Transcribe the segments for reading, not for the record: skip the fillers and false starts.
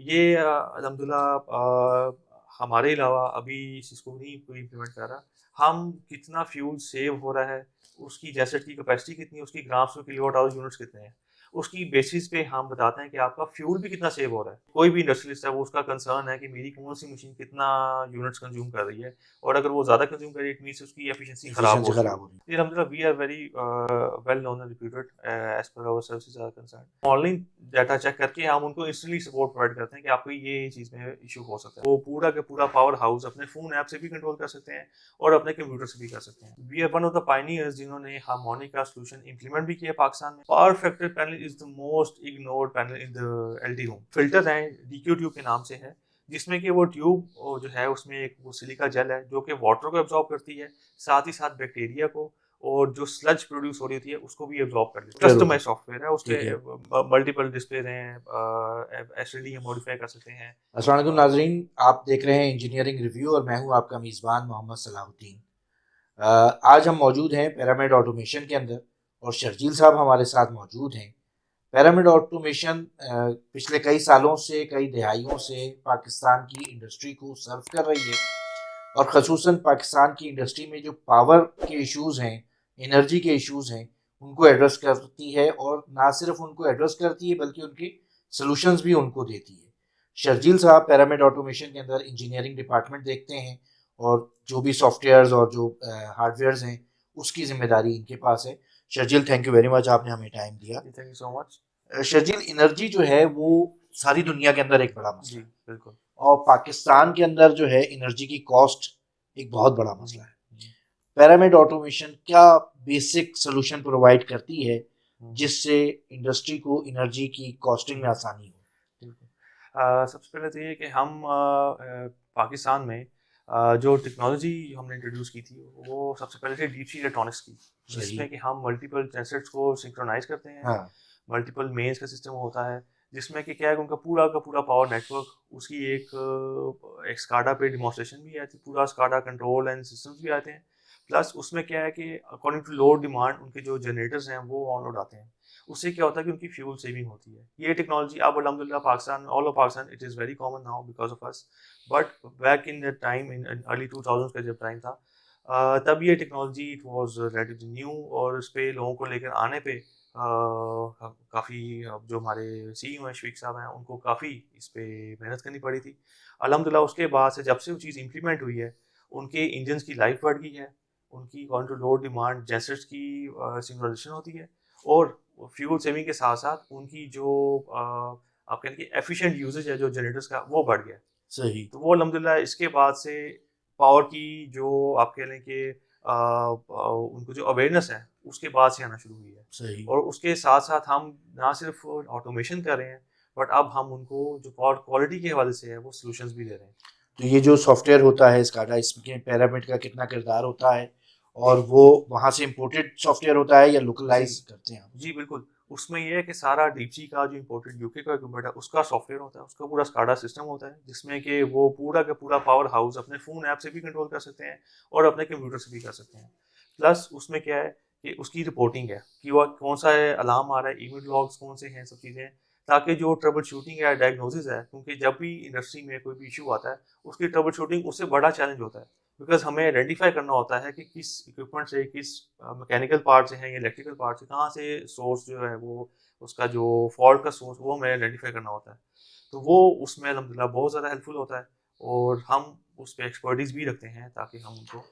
ये अल्हम्दुलिल्लाह हमारे अलावा अभी इस चीज़ को नहीं कोई इम्प्लीमेंट कर रहा। हम कितना फ्यूल सेव हो रहा है, उसकी जेसेट की कैपेसिटी कितनी है, उसकी ग्राम्स में किलोवाट आवर यूनिट्स कितने हैं, उसकी बेसिस पे हम बताते हैं कि आपका फ्यूल भी कितना सेव हो रहा है। कोई भी इंडस्ट्रियलिस्ट है वो उसका कंसर्न है कि मेरी कौन-सी मशीन कितना यूनिट्स कंज़्यूम कर रही है और अगर वो ज़्यादा कंज़्यूम कर रही है इट मीन्स उसकी एफिशिएंसी खराब एफिशिएंसी हो रही है। खराब हो रही जी, अल्हम्दुलिल्लाह we are very well known and reputed as per our services are concerned. Online data check करके हम उनको इंस्टेंटली सपोर्ट प्रोवाइड करते हैं कि आपको ये चीज़ में इशू हो सकता है। वो पूरा का पूरा पावर हाउस अपने फ़ोन ऐप से भी कंट्रोल कर सकते हैं और अपने कंप्यूटर से भी कर सकते हैं। We are one of the pioneers जिन्होंने हार्मोनिक का सॉल्यूशन इम्प्लीमेंट भी किया है पाकिस्तान में। Power factor panel is the most ignored panel in the LD room. Filter हैं डीक्यू ट्यूब के नाम से है, जिसमें कि वो ट्यूब जो है उसमें एक वो सिलिका जेल है जो कि वाटर को एब्जॉर्ब करती है, साथ ही साथ बैक्टीरिया को और जो स्लज प्रोड्यूस हो रही होती है उसको भी एब्जॉर्ब कर लेती है। सॉफ्टवेयर होता कस्टमाइज़ है। सॉफ्टवेयर है, उसके ठीक है। मल्टीपल डिस्प्ले हैं, एसएलडी मॉडिफाई कर सकते हैं। अस्सलाम वालेकुम नाजरीन, आप देख रहे हैं इंजीनियरिंग रिव्यू और मैं हूं आपका मेज़बान मोहम्मद सलाहुद्दीन। आज हम मौजूद हैं पिरामिड ऑटोमेशन के अंदर और शर्जील साहब हमारे साथ मौजूद हैं। पिरामिड ऑटोमेशन पिछले कई सालों से, कई दहाइयों से पाकिस्तान की इंडस्ट्री को सर्व कर रही है और ख़ुसूसन पाकिस्तान की इंडस्ट्री में जो पावर के इश्यूज़ हैं, एनर्जी के इश्यूज़ हैं, उनको एड्रेस करती है और ना सिर्फ उनको एड्रेस करती है बल्कि उनकी सॉल्यूशंस भी उनको देती है। शर्जील साहब पिरामिड ऑटोमेशन के अंदर इंजीनियरिंग डिपार्टमेंट देखते हैं और जो भी सॉफ्टवेयर्स और जो हार्डवेयर्स हैं उसकी जिम्मेदारी इनके पास है। Sharjeel, thank you very much, आपने हमें टाइम दिया। जी, thank you so much. Sharjeel, energy जो है वो सारी दुनिया के अंदर एक बड़ा जी, मसला है बिल्कुल। और पाकिस्तान के अंदर जो है एनर्जी की कॉस्ट एक बहुत बड़ा जी, मसला है। जी। पिरामिड ऑटोमेशन क्या बेसिक सोल्यूशन प्रोवाइड करती है हुँ, जिससे इंडस्ट्री को एनर्जी की कॉस्टिंग में हुँ, आसानी हो? बिल्कुल। सबसे पहले तो ये कि हम पाकिस्तान में जो टेक्नोलॉजी हमने इंट्रोड्यूस की थी, वो सबसे पहले थी डीप सी इलेक्ट्रॉनिक्स की, सही। जिसमें कि हम मल्टीपल जेनसेट्स को सिंक्रोनाइज़ करते हैं, हाँ। मल्टीपल मेन्स का सिस्टम होता है, जिसमें कि क्या है कि उनका पूरा का पूरा पावर नेटवर्क उसकी एक स्काडा पे डेमोंस्ट्रेशन भी आती है, पूरा स्काडा कंट्रोल एंड सिस्टम्स भी आते हैं। प्लस उसमें क्या है कि अकॉर्डिंग टू लोड डिमांड उनके जो जनरेटर्स हैं वो ऑन लोड आते हैं। उससे क्या होता है कि उनकी फ्यूल सेविंग होती है। ये टेक्नोलॉजी अब अल्हम्दुलिल्लाह Pakistan all over Pakistan it is very common now because of us. But back in the time in early 2000s का जब टाइम था तब ये technology it was relatively new और इस पे लोगों को लेकर आने पे काफ़ी जो हमारे सीईओ हैं शफीक साहब हैं उनको काफ़ी इस पे मेहनत करनी पड़ी थी। अल्हम्दुलिल्लाह उसके बाद से जब से वो चीज़ इम्प्लीमेंट हुई है, उनके इंजन्स की लाइफ बढ़ गई है, उनकी according to load demand gensets की सिंक्रोनाइजेशन होती है और फ्यूल सेविंग के साथ-साथ उनकी जो आप कहें कि एफिशिएंट यूसेज है जो जनरेटर्स का वो बढ़ गया है। सही। तो वो अल्हम्दुलिल्लाह इसके बाद से पावर की जो आप कह लें कि उनको जो अवेयरनेस है उसके बाद से आना शुरू हुई है। सही। और उसके साथ-साथ हम ना सिर्फ ऑटोमेशन कर रहे हैं बट अब हम उनको जो पावर क्वालिटी के हवाले से है वो सॉल्यूशंस भी दे रहे हैं। तो ये जो सॉफ्टवेयर होता है स्काडा, इसमें पिरामिड का कितना किरदार होता है और वो वहाँ से इम्पोर्टेड सॉफ्टवेयर होता है या जी। लोकलाइज करते हैं आप जी, उसको? बिल्कुल। उसमें ये है कि सारा डीपसी का जो इम्पोर्टेड यूके का इक्विपमेंट है, उसका सॉफ्टवेयर होता है, उसका पूरा स्काडा सिस्टम होता है, जिसमें कि वो पूरा का पूरा पावर हाउस अपने फ़ोन ऐप से भी कंट्रोल कर सकते हैं और अपने कंप्यूटर से भी कर सकते हैं। प्लस उसमें क्या है कि उसकी रिपोर्टिंग है कि वो कौन-सा अलार्म आ रहा है, इवेंट लॉग्स कौन से हैं, सब चीज़ें, ताकि जो ट्रबल शूटिंग या डायग्नोसिस है, क्योंकि जब भी इंडस्ट्री में कोई भी इश्यू आता है, उसकी ट्रबल शूटिंग उससे बड़ा चैलेंज होता है। बिकॉज़ हमें आइडेंटिफ़ाई करना होता है कि किस इक्विपमेंट से, किस मैकेनिकल पार्ट से है या इलेक्ट्रिकल पार्ट से, कहाँ से सोर्स जो है वो उसका जो फॉल्ट का सोर्स वो हमें आइडेंटिफ़ाई करना होता है। तो वो उसमें अल्हम्दुलिल्लाह बहुत ज़्यादा हेल्पफुल होता है और हम उस पे एक्सपर्टीज़ भी रखते हैं ताकि हम उनको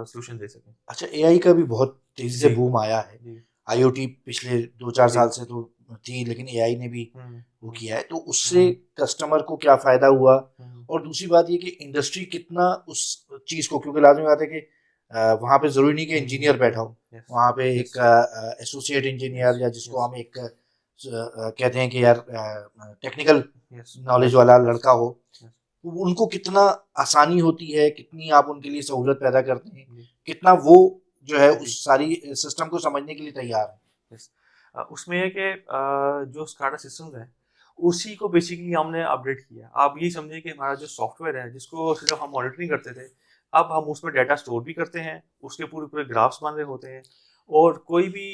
सॉल्यूशन दे सकें। अच्छा, एआई का भी बहुत तेजी से जी, बूम आया है। जी, आईओटी पिछले 2-4 जी। साल से तो थी, लेकिन एआई ने भी हुँ, वो हुँ, किया है। तो उससे हुँ, कस्टमर को क्या फ़ायदा हुआ? हुँ, और दूसरी बात ये कि इंडस्ट्री कितना उस चीज़ को, क्योंकि लाज़मी बात है कि वहाँ पे ज़रूरी नहीं कि हुँ, हुँ, इंजीनियर बैठा हुँ, हो। यस, वहाँ पे एक यस, एसोसिएट यस, इंजीनियर या जिसको यस, हम एक कहते हैं कि यार टेक्निकल यस, नॉलेज यस, वाला यस, लड़का हो, यस। तो उनको कितना आसानी होती है, कितनी आप उनके लिए सहूलत पैदा करते हैं, जी, कितना वो जो है जी, उस सारी सिस्टम को समझने के लिए तैयार है। यस। उसमें है कि जो स्काडा सिस्टम्स हैं, उसी को बेसिकली हमने अपडेट किया। आप ये समझिए कि हमारा जो सॉफ्टवेयर है, जिसको सिर्फ़ हम मॉनिटरिंग करते थे, अब हम उसमें डाटा स्टोर भी करते हैं, उसके पूरे-पूरे ग्राफ्स बन रहे होते हैं और कोई भी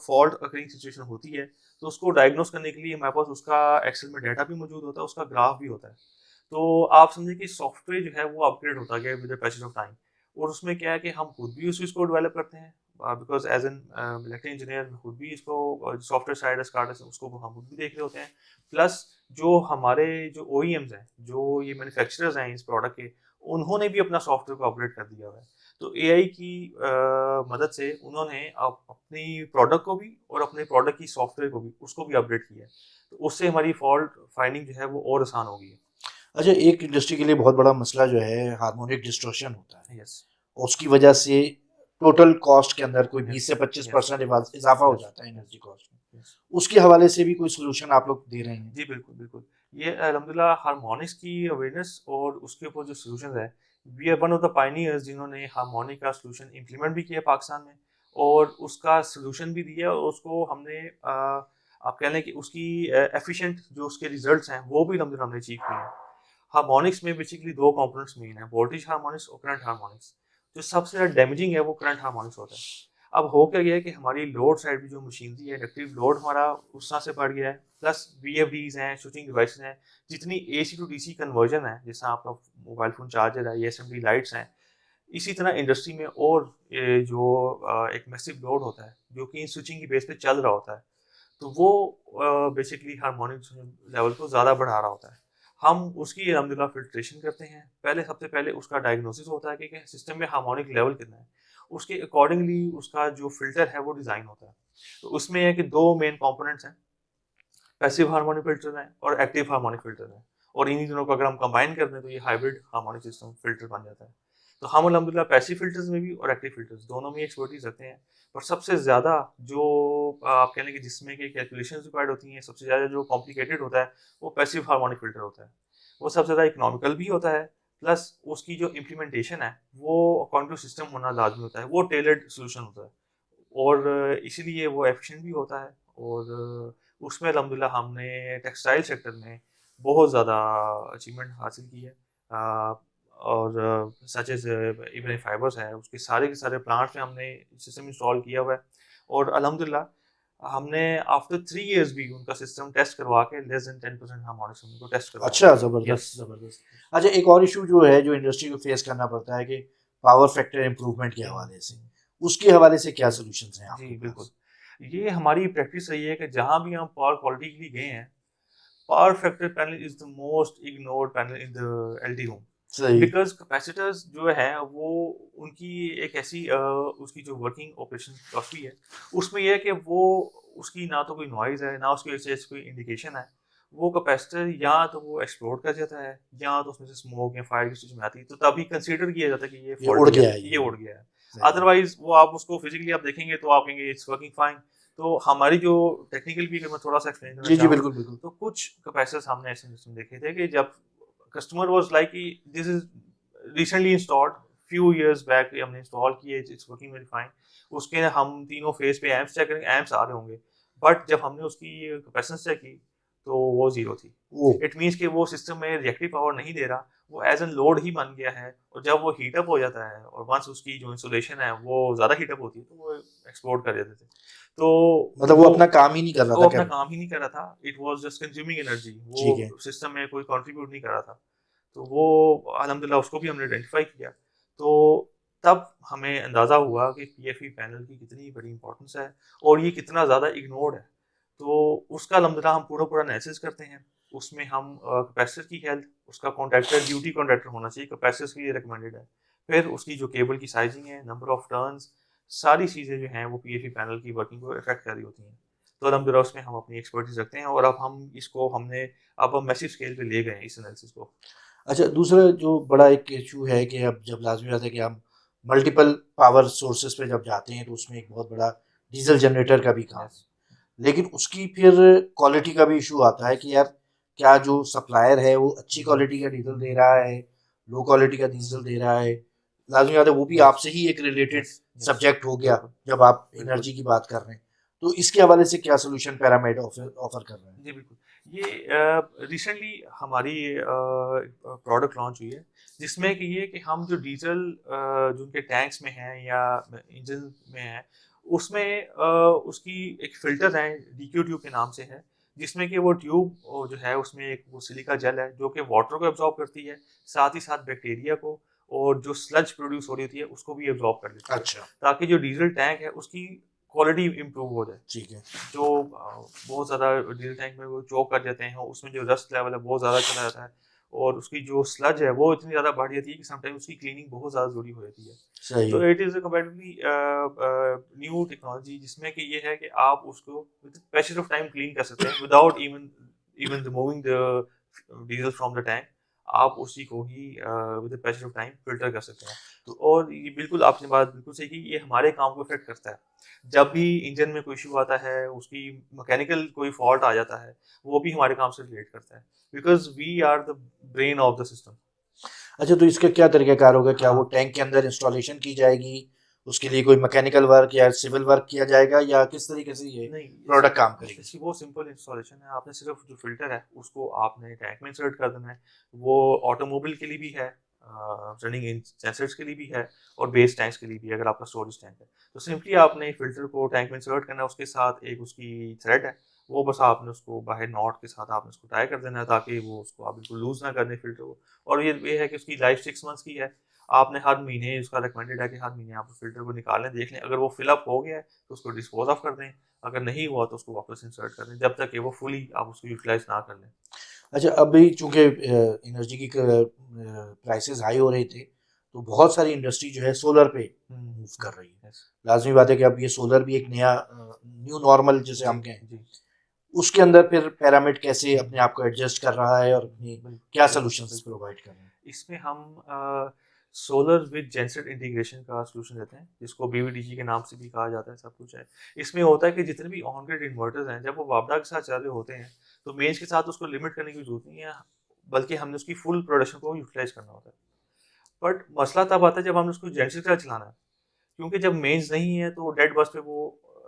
फॉल्ट अकरिंग सिचुएशन होती है तो उसको डायग्नोस करने के लिए हमारे पास उसका एक्सेल में डाटा भी मौजूद होता है, उसका ग्राफ भी होता है। तो आप समझिए कि सॉफ्टवेयर जो है वो अपग्रेड होता गया with the passage of time. और उसमें क्या है कि हम खुद भी उस चीज़ को डेवलप करते हैं, because as an electrical engineer खुद भी इसको सॉफ्टवेयर साइड स्टार्ट है उसको हम खुद भी देख रहे होते हैं। प्लस जो हमारे जो OEMs हैं, जो ये मैन्युफैक्चरर्स हैं इस प्रोडक्ट के, उन्होंने भी अपना सॉफ्टवेयर को अपग्रेड कर दिया हुआ है। तो AI की मदद से उन्होंने अपनी प्रोडक्ट को भी और अपने प्रोडक्ट की सॉफ्टवेयर को भी उसको भी अपडेट किया है। तो उससे हमारी फॉल्ट फाइंडिंग जो है वो और आसान हो गई है। अच्छा, एक इंडस्ट्री के लिए बहुत बड़ा मसला जो है हार्मोनिक डिस्टॉर्शन होता है, यस। उसकी वजह से टोटल कॉस्ट के अंदर कोई 20 यस। से 25% यस। इजाफा हो यस। जाता है एनर्जी कॉस्ट में। यस। उसके हवाले से भी कोई सोल्यूशन आप लोग दे रहे हैं? जी बिल्कुल, बिल्कुल। ये अल्हम्दुलिल्लाह हार्मोनिक्स की अवेयरनेस और उसके ऊपर जो सॉल्यूशंस है, we are one of the pioneers जिन्होंने हार्मोनिक का सॉल्यूशन इम्प्लीमेंट भी किया पाकिस्तान में और उसका सॉल्यूशन भी दिया और उसको हमने आप कह लें कि उसकी एफिशिएंट जो उसके रिजल्ट्स हैं वो भी अल्हम्दुलिल्लाह हमने अचीव किए हैं। हार्मोनिक्स में बेसिकली 2 कंपोनेंट्स मेन है, वोल्टेज हार्मोनिक्स और करंट हार्मोनिक्स। जो सबसे ज़्यादा डैमेजिंग है वो करंट हार्मोनिक्स होता है। अब हो क्या गया है कि हमारी लोड साइड भी जो मशीनरी है, इलेक्ट्रिक लोड हमारा उस तरह से बढ़ गया है, प्लस VFDs हैं, स्विचिंग डिवाइसेस हैं, जितनी AC टू DC कन्वर्जन है, जैसा आपका मोबाइल फ़ोन चार्जर है, ये SMD लाइट्स हैं, इसी तरह इंडस्ट्री में और जो एक मैसिव लोड होता है, जो कि इन स्विचिंग की बेस पे चल रहा होता है, तो वो बेसिकली हार्मोनिक लेवल को ज़्यादा बढ़ा रहा होता है। हम उसकी अल्हम्दुलिल्लाह फ़िल्ट्रेशन करते हैं। पहले सबसे पहले उसका डायग्नोसिस होता है कि सिस्टम में हार्मोनिक लेवल कितना है। उसके अकॉर्डिंगली उसका जो फ़िल्टर है वो डिज़ाइन होता है। तो उसमें है कि 2 मेन कंपोनेंट्स हैं, पैसिव हार्मोनिक फ़िल्टर है और एक्टिव हार्मोनिक फ़िल्टर है। और इन्हीं दोनों को अगर हम कंबाइन कर दें तो ये हाइब्रिड हार्मोनिक सिस्टम फ़िल्टर बन जाता है। तो हम अल्हम्दुलिल्लाह पैसिव फ़िल्टर्स में भी और एक्टिव फ़िल्टर्स दोनों में एक्सपर्टीज़ रखते हैं। पर सबसे ज़्यादा जो आप कह लें कि जिसमें कि कैलकुलेशंस रिक्वायर्ड होती हैं, सबसे ज़्यादा जो कॉम्प्लिकेटेड होता है, वो पैसिव हार्मोनिक फ़िल्टर होता है। वो सबसे ज़्यादा इकोनॉमिकल भी होता है, प्लस उसकी जो इम्प्लीमेंटेशन है, वो अकॉर्डिंग टू सिस्टम होना लाज़मी होता है। वो टेलर्ड सॉल्यूशन होता है और इसीलिए वो एफ़िशिएंट भी होता है और उसमें अल्हम्दुलिल्लाह हमने टेक्सटाइल सेक्टर में बहुत ज़्यादा अचीवमेंट हासिल की है। और सच एज़ इवन फाइबर्स है, उसके सारे के सारे प्लांट्स में हमने सिस्टम इंस्टॉल किया हुआ है और अल्हम्दुलिल्लाह हमने आफ्टर 3 इयर्स भी उनका सिस्टम टेस्ट करवा के लेस देन 10% हार्मोनिक्स उनको टेस्ट करवाया अच्छा, है। यस। ज़बरदस्त ज़बरदस्त। अच्छा, एक और इशू जो है जो इंडस्ट्री को फेस करना पड़ता है कि पावर फैक्टर इम्प्रूवमेंट के हवाले से, उसके हवाले से क्या सॉल्यूशंस हैं आपके जी, बिल्कुल। पास? ये हमारी प्रैक्टिस रही है कि जहाँ भी हम पावर क्वालिटी के लिए गए हैं, power factor panel is the most ignored panel in the LD room. सही। बिकॉज़ कैपेसिटर्स जो है वो उनकी एक ऐसी उसकी जो वर्किंग ऑपरेशन फिलॉसफी है, उसमें ये है कि वो उसकी ना तो कोई नॉइज़ है, ना उसकी वजह से कोई इंडिकेशन है। वो कैपेसिटर या तो वो एक्सप्लोड कर जाता है, या तो उसमें से स्मोक या फायर की चीज़ में आती है, तो तभी कंसीडर किया जाता है कि ये ये उड़ फॉल्टी है, गया है ये ये। उड़ गया है। सही। अदरवाइज़ वो आप उसको फिज़िकली आप देखेंगे तो आप कहेंगे इट्स वर्किंग फाइन। तो हमारी जो टेक्निकल भी अगर मैं थोड़ा-सा एक्सप्लेन करना जी, जी, चाहूँ, बिल्कुल, बिल्कुल। तो कुछ कैपेसिटर्स हमने ऐसे सिस्टम देखे थे कि जब कस्टमर वाज़ लाइक कि this is recently installed, few years back हमने इंस्टॉल किए, इट्स वर्किंग वेरी फाइन। उसके हम तीनों फेज पे एम्प्स चेक करेंगे, एम्प्स आ रहे होंगे, बट जब हमने उसकी कैपेसिटेंस चेक की तो वो जीरो थी। ओह! इट मीन्स कि वो सिस्टम में रिएक्टिव पावर नहीं दे रहा, वो एज एन लोड ही बन गया है और जब वो हीट अप हो जाता है और वंस उसकी जो इंसुलेशन है वो ज़्यादा हीट अप होती है तो वो एक्सप्लोड कर देते थे। तो मतलब वो अपना काम ही नहीं कर रहा वो था अपना कैब। काम ही नहीं कर रहा था, it was just consuming energy, वो ठीक है। सिस्टम में कोई कंट्रीब्यूट नहीं कर रहा था। तो वो अल्हम्दुलिल्लाह उसको भी हमने आइडेंटिफ़ाई किया। तो तब हमें अंदाज़ा हुआ कि PFE पैनल की कितनी बड़ी इम्पोर्टेंस है और ये कितना ज़्यादा इग्नोर्ड है। तो उसका अल्हम्दुलिल्लाह हम पूरा-पूरा एनालिसिस करते हैं। उसमें हम कैपेसिटर की हेल्थ, उसका कॉन्टैक्टर ड्यूटी कॉन्टैक्टर होना चाहिए, कैपेसिटर्स के लिए रिकमेंडेड है। फिर उसकी जो केबल की साइज़िंग है, नंबर ऑफ टर्न्स, सारी चीज़ें जो हैं वो PFE पैनल की वर्किंग को इफ़ेक्ट कर रही होती हैं। तो अल्हम्दुलिल्लाह उसमें हम अपनी एक्सपर्टीज़ रखते हैं और अब हम इसको अब हम मैसिव स्केल पे ले गए हैं इस एनालिसिस को। अच्छा, दूसरा जो बड़ा एक इश्यू है कि अब जब लाज़मी बात है कि हम मल्टीपल पावर सोर्सेज़ पे जब जाते हैं तो उसमें एक बहुत बड़ा डीज़ल जनरेटर का भी काम यस। है। लेकिन उसकी फिर क्वालिटी का भी इशू आता है यस। कि यार क्या जो सप्लायर है वो अच्छी क्वालिटी का डीज़ल दे रहा है, लो क्वालिटी का डीज़ल दे रहा है। लाज़मी बात है वो भी यस। आपसे ही एक रिलेटेड यस। यस। सब्जेक्ट हो गया बिल्कुल, जब आप बिल्कुल। एनर्जी की बात कर रहे हैं। तो इसके हवाले से क्या सॉल्यूशन पैरामेड ऑफ़र ऑफ़र कर रहे हैं? जी, बिल्कुल। ये रिसेंटली हमारी प्रोडक्ट लॉन्च हुई है, जिसमें कि ये कि हम जो डीज़ल जो उनके टैंक्स में हैं या इंजन में हैं, उसमें उसकी एक फ़िल्टर है, डीक्यू ट्यूब के नाम से है, जिसमें कि वो ट्यूब जो है उसमें एक वो सिलिका जेल है जो कि वाटर को एब्ज़ॉर्ब करती है, साथ ही साथ बैक्टीरिया को, और जो स्लज प्रोड्यूस हो रही होती है उसको भी एब्ज़ॉर्ब कर लेती है, अच्छा। ताकि जो डीज़ल टैंक है उसकी क्वालिटी इम्प्रूव हो जाए। ठीक है। जो बहुत ज़्यादा डीज़ल टैंक में वो चोक कर जाते हैं, उसमें जो रस्ट लेवल है बहुत ज़्यादा चला जाता है, और उसकी जो स्लज है वो इतनी ज़्यादा बढ़ जाती है कि समटाइम उसकी क्लीनिंग बहुत ज़्यादा ज़रूरी हो जाती है। सही। तो it is a comparatively new technology, जिसमें कि ये है कि आप उसको with passage of time clean कर सकते हैं without even even removing the diesel from the tank. आप उसी को ही with passage of time filter कर सकते हैं। तो और ये बिल्कुल आपने बात बिल्कुल सही की, ये हमारे काम को इफ़ेक्ट करता है। जब भी इंजन में कोई इश्यू आता है, उसकी मैकेनिकल कोई फ़ॉल्ट आ जाता है, वो भी हमारे काम से रिलेट करता है, because we are the brain of the system. अच्छा, तो इसका क्या तरीक़ाकार होगा? क्या वो हाँ। टैंक के अंदर इंस्टॉलेशन की जाएगी? उसके लिए कोई मैकेनिकल वर्क या सिविल वर्क किया जाएगा, या किस तरीके से ये नहीं, प्रोडक्ट काम करेगी? इसकी बहुत सिंपल इंस्टॉलेशन है। आपने सिर्फ जो फ़िल्टर है, उसको आपने टैंक में इंसर्ट कर देना है। वो ऑटोमोबाइल के लिए भी है, रनिंग इन सेंसर्स के लिए भी है, और बेस टैंक्स के लिए भी है, अगर आपका स्टोरेज टैंक है। तो सिंपली आपने फ़िल्टर को टैंक में इंसर्ट करना है, उसके साथ एक उसकी थ्रेड है, वो बस आपने उसको बाहर नॉट के साथ आपने उसको टाई कर देना है, ताकि वो उसको आप बिल्कुल लूज़ ना कर दें फ़िल्टर को। और ये है कि उसकी लाइफ़ 6 मंथ्स की है। आपने हर महीने, उसका रिकमेंडेड है कि हर महीने आप फ़िल्टर को निकाल लें, देख लें। अगर वो फिल अप हो गया है, तो उसको डिस्पोज़ ऑफ कर दें। अगर नहीं हुआ तो उसको वापस इंसर्ट कर दें, जब तक कि वो फुली आप उसको यूटिलाइज़ ना कर लें। अच्छा, अभी चूँकि एनर्जी की प्राइसेज़ हाई हो रहे थे, तो बहुत सारी इंडस्ट्री जो है सोलर पे मूव कर रही है। यस। लाज़मी बात है कि अब ये सोलर भी एक नया न्यू नॉर्मल जिसे जी, हम कहें, जी। उसके अंदर फिर पैरामिड कैसे अपने हुँ। आप को एडजस्ट कर रहा है और अपनी क्या बिल्कुल, सॉल्यूशंस बिल्कुल। प्रोवाइड कर रहा है? इसमें हम सोलर विद जेनसेट इंटीग्रेशन का सॉल्यूशन देते हैं, जिसको बीवीडीजी के नाम से भी कहा जाता है, सब कुछ है। इसमें होता है कि जितने भी ऑन ग्रिड इन्वर्टर्स हैं, जब वो वापडा के साथ चल रहे होते हैं, तो मेंस के साथ उसको लिमिट करने की ज़रूरत नहीं है, बल्कि हमने उसकी फुल प्रोडक्शन को यूटिलाइज़ करना होता है। बट मसला तब आता है जब हमने उसको जेनसेट के साथ चलाना है, क्योंकि जब मेंस नहीं है तो डेड बस पे वो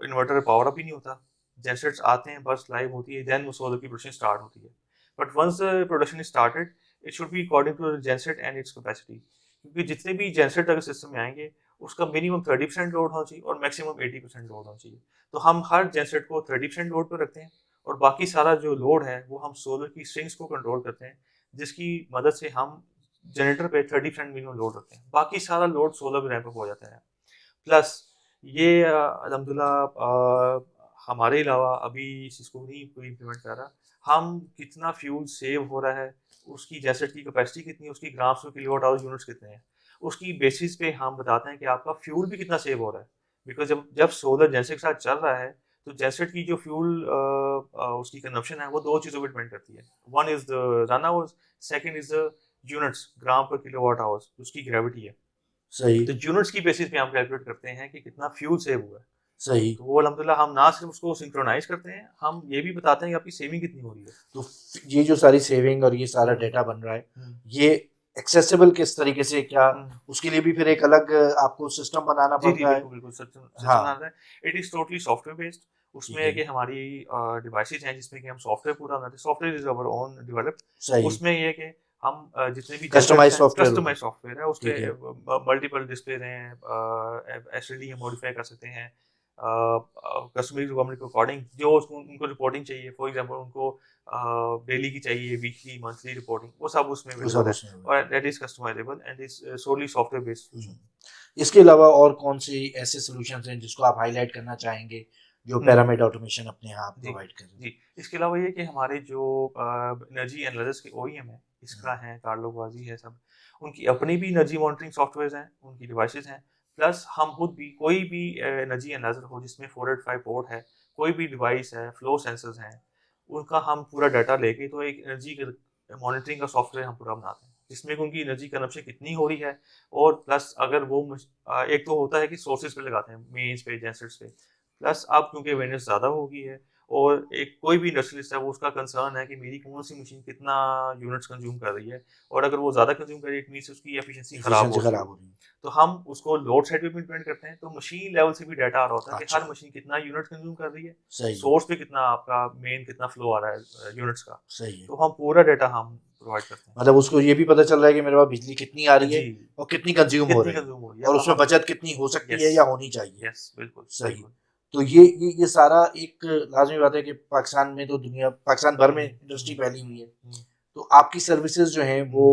इन्वर्टर पावर अप ही नहीं होता। जेनसेट्स आते हैं, बस लाइव होती है, देन वो सोलर की प्रोडक्शन स्टार्ट होती है। But once the production is started, it should be according to the genset and its capacity, क्योंकि जितने भी जेनसेट अगर सिस्टम में आएंगे, उसका मिनिमम 30% लोड होना चाहिए और मैक्सिमम 80% लोड होना चाहिए। तो हम हर जेनसेट को 30% लोड पर रखते हैं, और बाकी सारा जो लोड है वो हम सोलर की स्विंग्स को कंट्रोल करते हैं, जिसकी मदद से हम जनरेटर पे 30% मिनिमम लोड रखते हैं, बाकी सारा लोड सोलर पे रैंप अप हो जाता है। प्लस ये अल्हम्दुलिल्लाह हमारे अलावा अभी सिस्को नहीं कोई इम्प्लीमेंट कर रहा। हम कितना फ्यूल सेव हो रहा है, उसकी जेसेट की कैपेसिटी कितनी है, उसकी ग्राम्स में किलोवाट आवर यूनिट्स कितने हैं, उसकी बेसिस पे हम बताते हैं कि आपका फ्यूल भी कितना सेव हो रहा है। बिकॉज़ जब जब सोलर जेनसेट के साथ चल रहा है, तो जेनसेट की जो फ्यूल उसकी कंजम्पशन है, वो 2 चीज़ों पे डिपेंड करती है। One is the run hours, second is the units, gram per kilowatt hours, उसकी ग्रेविटी है। सही। तो यूनिट्स की बेसिस पे हम कैलकुलेट करते हैं कि कितना फ्यूल सेव हुआ है। सही। तो वो अल्हम्दुलिल्लाह हम ना सिर्फ उसको सिंक्रोनाइज़ करते हैं, हम ये भी बताते हैं कि आपकी सेविंग कितनी हो रही है। तो ये जो सारी सेविंग और ये सारा हुँ, डेटा बन रहा है, हुँ, ये एक्सेसिबल किस तरीके से, क्या हुँ। उसके लिए भी फिर एक अलग आपको सिस्टम बनाना जी, जी, पड़ता है? बिल्कुल, बिल्कुल, सिस्टम सिस्टम हाँ। बनाना है। It is totally software based. उसमें ठीक है है। कि हमारी डिवाइसेज़ हैं, जिसमें कि हम सॉफ्टवेयर पूरा बनाते हैं। Software is our own developed. सही। उसमें ये है कि हम जितने भी जेनसेट्स कस्टमाइज़ हैं, सॉफ्टवेयर होगा। कस्टमाइज़ सॉफ्टवेयर है, उसपे ठीक है। मल्टीपल डिस्प्लेज़ हैं, एसएलडी हम मॉडिफ़ाई कर सकते हैं। कस्टमर रिक्वायरमेंट के अकॉर्डिंग जो उसको उनको रिपोर्टिंग चाहिए, फॉर एग्ज़ाम्पल उनको डेली की चाहिए, वीकली, मंथली रिपोर्टिंग, वो सब उसमें वो सब अवेलेबल है, उसमें और available that is customisable and is solely software based है। सॉल्यूशन। इसके अलावा और कौन-सी ऐसे सॉल्यूशंस हैं जिसको आप हाइलाइट करना चाहेंगे, जो हुँ। पैरामिड ऑटोमेशन अपने यहाँ जी, प्रोवाइड कर रहे हैं? जी। इसके अलावा ये कि हमारे जो एनर्जी एनालिसिस के ओईएम हैं, हुँ। इसका है, कार्लो बाज़ी है सब, उनकी अपनी भी एनर्जी मॉनिटरिंग सॉफ्टवेयर्स हैं, उनकी डिवाइसेज़ हैं। प्लस हम खुद भी कोई भी एनर्जी एनालाइज़र हो जिसमें 485 पोर्ट है, कोई भी डिवाइस है, फ्लो सेंसर्स हैं, उनका हम पूरा डाटा लेके तो एक एनर्जी क मॉनिटरिंग का सॉफ्टवेयर हम पूरा बनाते हैं, जिसमें कि उनकी एनर्जी कंज़म्पशन कितनी हो रही है, और प्लस अगर वो एक तो होता है कि सोर्सेज़ पे लगाते हैं, मेन्स पे, जेनसेट्स पे। प्लस अब क्योंकि अवेयरनेस ज़्यादा हो गई है, और एक कोई भी इंडस्ट्रियलिस्ट है, वो उसका कंसर्न है कि मेरी कौन-सी मशीन कितना यूनिट्स कंज़्यूम कर रही है, और अगर वो ज़्यादा कंज़्यूम कर रही है, इट मीन्स उसकी एफिशिएंसी खराब एफिशिएंसी हो रही है। खराब हो रही है। तो हम उसको लोड साइड पे भी इम्प्लीमेंट करते हैं, तो मशीन लेवल से भी डाटा आ रहा होता है कि अच्छा। हर मशीन कितना यूनिट कंज़्यूम कर रही है, सही है। सोर्स पे कितना आपका मेन कितना फ्लो आ रहा है यूनिट्स का। सही है। तो हम पूरा डाटा हम प्रोवाइड करते हैं। मतलब उसको ये भी पता चल रहा है कि मेरे पास बिजली कितनी आ रही है जी, और कितनी कंज्यूम हो कितनी रही है कंज्यूम हो रही है और या उसमें कहाँ। बचत कितनी हो सकती है यस, या होनी चाहिए। यस, बिल्कुल, सही। बिल्कुल। तो ये सारा एक लाजमी बात है कि पाकिस्तान में तो दुनिया पाकिस्तान भर में इंडस्ट्री फैली हुई है। हुँ, तो आपकी सर्विसेज जो हैं वो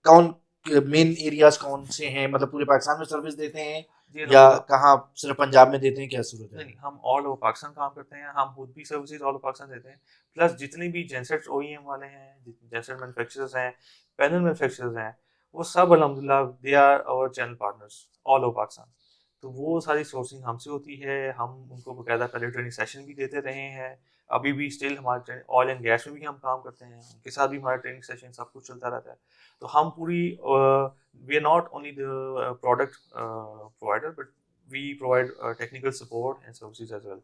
कौन मेन एरियाज कौन से हैं, मतलब पूरे पाकिस्तान में सर्विस देते हैं जी या अलहम्दुलिल्लाह। कहाँ सिर्फ पंजाब में देते हैं, क्या सूरत नहीं, है? नहीं, हम ऑल ओवर पाकिस्तान काम करते हैं, हम खुद भी सर्विसेज़ ऑल ओवर पाकिस्तान देते हैं। प्लस जितने भी जेनसेट्स ओईएम वाले हैं, जेनसेट मैन्युफैक्चरर्स हैं, पैनल मैन्युफैक्चरर्स हैं, वो सब अल्हम्दुलिल्लाह they are our channel partners all over Pakistan. तो वो सारी सोर्सिंग हमसे होती है, हम उनको बाकायदा पहले ट्रेनिंग सेशन भी देते रहे हैं, अभी भी स्टिल हमारे ऑयल एंड गैस में भी हम काम करते हैं, उनके साथ भी हमारा ट्रेनिंग सेशन सब कुछ चलता रहता है। तो हम पूरी we are not only the product provider but we provide technical support and services as well.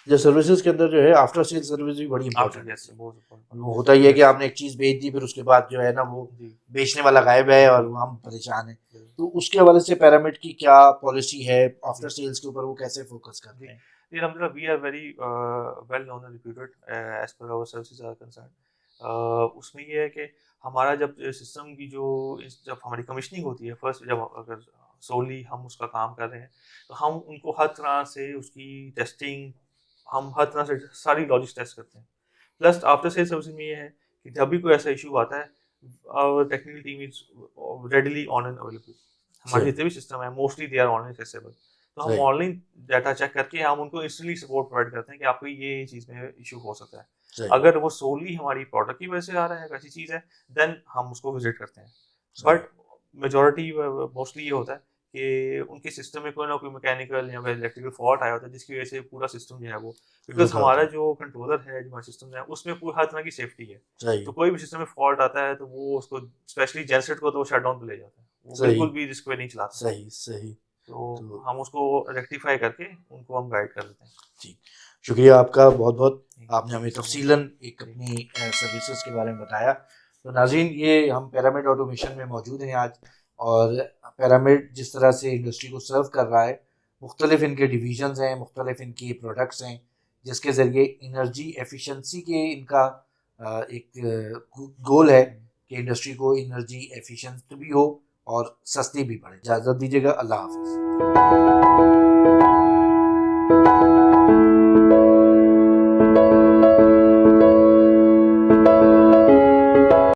जो सर्विसेज के अंदर जो है आफ्टर सेल सर्विस भी बड़ी आफ्टर इंपॉर्टेंट यस होती है। बहुत इम्पोर्टेंट वो होता ही है कि यस आपने एक चीज़ भेज दी, फिर उसके बाद जो है ना वो जी बेचने वाला गायब है और जी हम परेशान हैं। जी तो उसके हवाले से पैरामिड की क्या पॉलिसी है, आफ्टर सेल्स के ऊपर वो कैसे फोकस जी करते हैं? जी अलहमदुलिल्लाह we are very well known and reputed as per our services are concern. उसमें ये है कि हमारा जब सिस्टम की जो जब हमारी कमीशनिंग होती है फर्स्ट, जब अगर सोली हम उसका काम कर रहे हैं तो हम उनको हर तरह से उसकी टेस्टिंग, हम हर तरह से सारी लॉजिक्स टेस्ट करते हैं। प्लस आफ्टर सेल सर्विस में ये है कि जब भी कोई ऐसा इशू आता है, our technical team is readily on and available. हमारे सही जितने भी सिस्टम है mostly they are on accessible. तो हम सही ऑनलाइन डाटा चेक करके हम उनको इंस्टेंटली सपोर्ट प्रोवाइड करते हैं कि आपको ये चीज़ में इशू हो सकता है। सही अगर वो सोली हमारी प्रोडक्ट की वजह से आ रहा है, ऐसी चीज़ है, देन हम उसको विजिट करते हैं। सही बट मेजॉरिटी मोस्टली ये होता है कि उनके सिस्टम में कोई ना कोई मैकेनिकल या इलेक्ट्रिकल फॉल्ट आया होता है जिसकी वजह से पूरा सिस्टम जो है वो, बिकॉज रुका होता हमारा है। जो कंट्रोलर है, जो हमारा सिस्टम है, उसमें पूरी हर तरह की सेफ्टी है। सही तो कोई भी सिस्टम में फॉल्ट आता है तो वो उसको, स्पेशली जेनसेट को, तो वो शट डाउन पे ले जाता है, वो सही बिल्कुल भी रिस्क पे नहीं चलाता। सही सही। तो तो हम उसको रेक्टिफाई करके उनको हम गाइड कर देते हैं। जी, शुक्रिया आपका बहुत बहुत। आपने थैंक यू हमें सो मच। तफसीलन एक अपनी सर्विसेज के बारे में बताया। तो नाज़रीन, ये हम पिरामिड ऑटोमेशन में मौजूद हैं आज, और पिरामिड जिस तरह से इंडस्ट्री को सर्व कर रहा है, मुख्तलिफ इनके डिवीजन्स हैं, मुख्तलिफ इनकी प्रोडक्ट्स हैं, जिसके ज़रिए एनर्जी एफिशिएंसी के इनका एक गोल है कि इंडस्ट्री को एनर्जी एफिशिएंट भी हो और सस्ती भी पड़े। इजाज़त दीजिएगा, अल्लाह हाफ़िज़।